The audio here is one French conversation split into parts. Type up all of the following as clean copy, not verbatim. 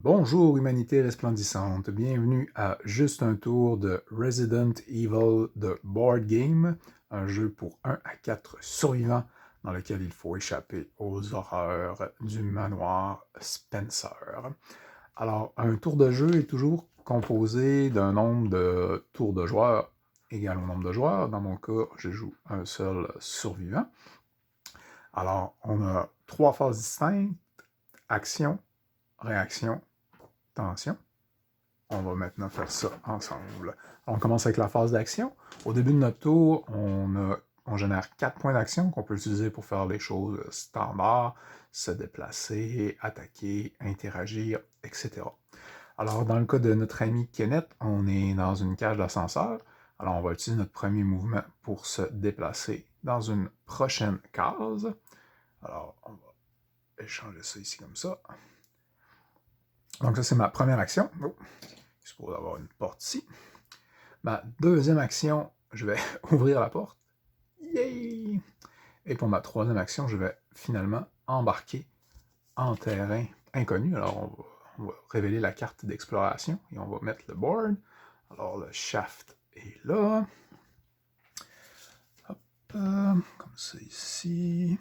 Bonjour humanité resplendissante, bienvenue à Juste un tour de Resident Evil de Board Game, un jeu pour 1 à 4 survivants dans lequel il faut échapper aux horreurs du manoir Spencer. Alors, un tour de jeu est toujours composé d'un nombre de tours de joueurs égal au nombre de joueurs. Dans mon cas, je joue un seul survivant. Alors, on a 3 phases distinctes, action, réaction, tension. On va maintenant faire ça ensemble. On commence avec la phase d'action. Au début de notre tour, on génère 4 points d'action qu'on peut utiliser pour faire les choses standards, se déplacer, attaquer, interagir, etc. Alors, dans le cas de notre ami Kenneth, on est dans une cage d'ascenseur. Alors, on va utiliser notre premier mouvement pour se déplacer dans une prochaine case. Alors, on va échanger ça ici comme ça. Donc, ça, c'est ma première action. Oh, je suppose avoir une porte ici. Ma deuxième action, je vais ouvrir la porte. Yay! Et pour ma troisième action, je vais finalement embarquer en terrain inconnu. Alors, on va révéler la carte d'exploration et on va mettre le board. Alors, le shaft est là. Hop, comme ça ici.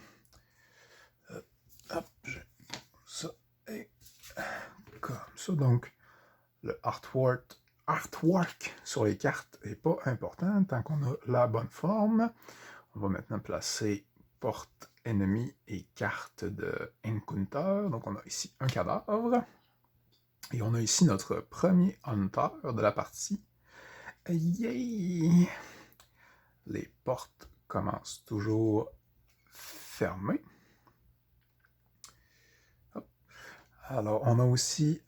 Hop, j'ai ça et comme ça. Donc, le artwork sur les cartes n'est pas important tant qu'on a la bonne forme. On va maintenant placer porte ennemie et carte de Encounter. Donc on a ici un cadavre. Et on a ici notre premier Hunter de la partie. Yay! Les portes commencent toujours fermées. Hop. Alors on a aussi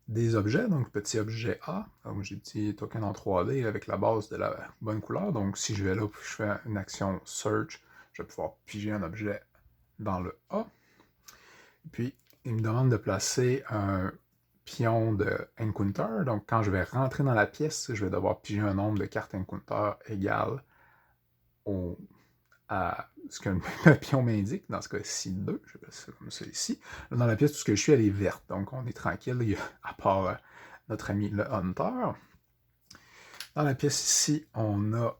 des objets, donc petit objet A, donc j'ai petit token en 3D avec la base de la bonne couleur, donc si je vais là et je fais une action search, je vais pouvoir piger un objet dans le A. Et puis, il me demande de placer un pion de Encounter, donc quand je vais rentrer dans la pièce, je vais devoir piger un nombre de cartes Encounter égal à ce que le pion m'indique, dans ce cas-ci 2, je vais mettre ça comme ça ici. Là, dans la pièce, tout ce que je suis, elle est verte, donc on est tranquille, à part notre ami le Hunter. Dans la pièce ici, on a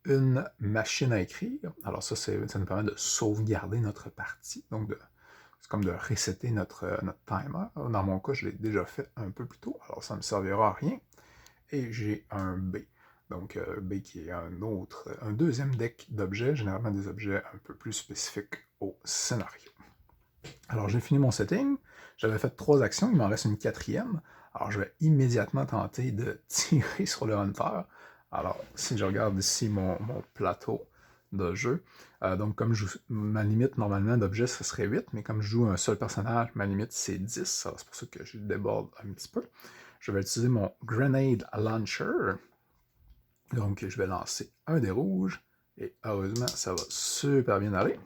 une machine à écrire. Alors ça nous permet de sauvegarder notre partie, donc c'est comme de resetter notre timer. Dans mon cas, je l'ai déjà fait un peu plus tôt, alors ça ne me servira à rien. Et j'ai un B. Donc B qui est un deuxième deck d'objets, généralement des objets un peu plus spécifiques au scénario. Alors j'ai fini mon setting, j'avais fait 3 actions, il m'en reste une quatrième. Alors je vais immédiatement tenter de tirer sur le Hunter. Alors si je regarde ici mon plateau de jeu, donc comme ma limite normalement d'objets ce serait 8, mais comme je joue un seul personnage, ma limite c'est 10, alors c'est pour ça que je déborde un petit peu. Je vais utiliser mon Grenade Launcher. Donc, je vais lancer un des rouges. Et heureusement, ça va super bien aller.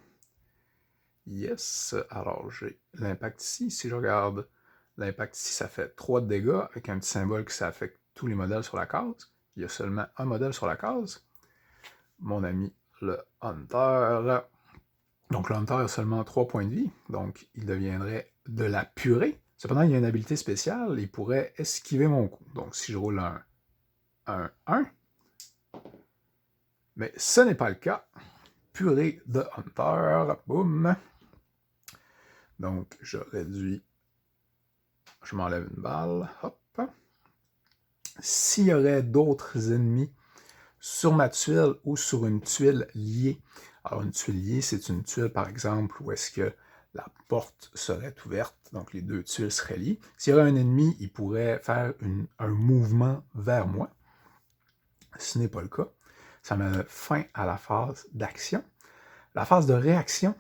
Yes. Alors, j'ai l'impact ici. Si je regarde l'impact ici, ça fait 3 de dégâts avec un petit symbole que ça affecte tous les modèles sur la case. Il y a seulement un modèle sur la case. Mon ami, le Hunter. Donc, le Hunter a seulement 3 points de vie. Donc, il deviendrait de la purée. Cependant, il y a une habilité spéciale. Il pourrait esquiver mon coup. Donc, si je roule un 1, mais ce n'est pas le cas. Purée de Hunter, boum. Donc, je réduis, je m'enlève une balle, hop. S'il y aurait d'autres ennemis sur ma tuile ou sur une tuile liée, alors une tuile liée, c'est une tuile, par exemple, où est-ce que la porte serait ouverte, donc les deux tuiles seraient liées. S'il y aurait un ennemi, il pourrait faire un mouvement vers moi. Ce n'est pas le cas. Ça met fin à la phase d'action. La phase de réaction,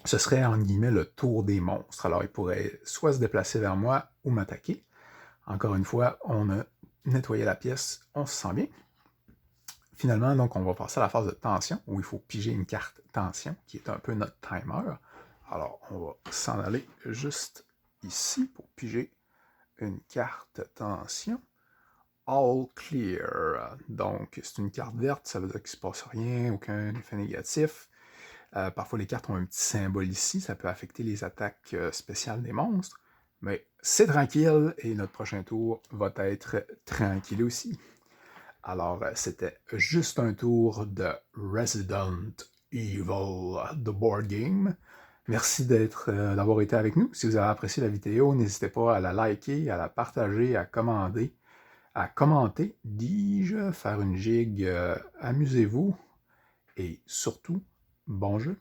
ce serait, en guillemets, le tour des monstres. Alors, ils pourraient soit se déplacer vers moi ou m'attaquer. Encore une fois, on a nettoyé la pièce, on se sent bien. Finalement, donc, on va passer à la phase de tension, où il faut piger une carte tension, qui est un peu notre timer. Alors, on va s'en aller juste ici pour piger une carte tension. All clear. Donc, c'est une carte verte, ça veut dire qu'il ne se passe rien, aucun effet négatif. Parfois, les cartes ont un petit symbole ici, ça peut affecter les attaques spéciales des monstres. Mais c'est tranquille et notre prochain tour va être tranquille aussi. Alors, c'était juste un tour de Resident Evil, The Board Game. Merci d'avoir été avec nous. Si vous avez apprécié la vidéo, n'hésitez pas à la liker, à la partager, à commenter, dis-je, faire une gigue. Amusez-vous et surtout, bon jeu.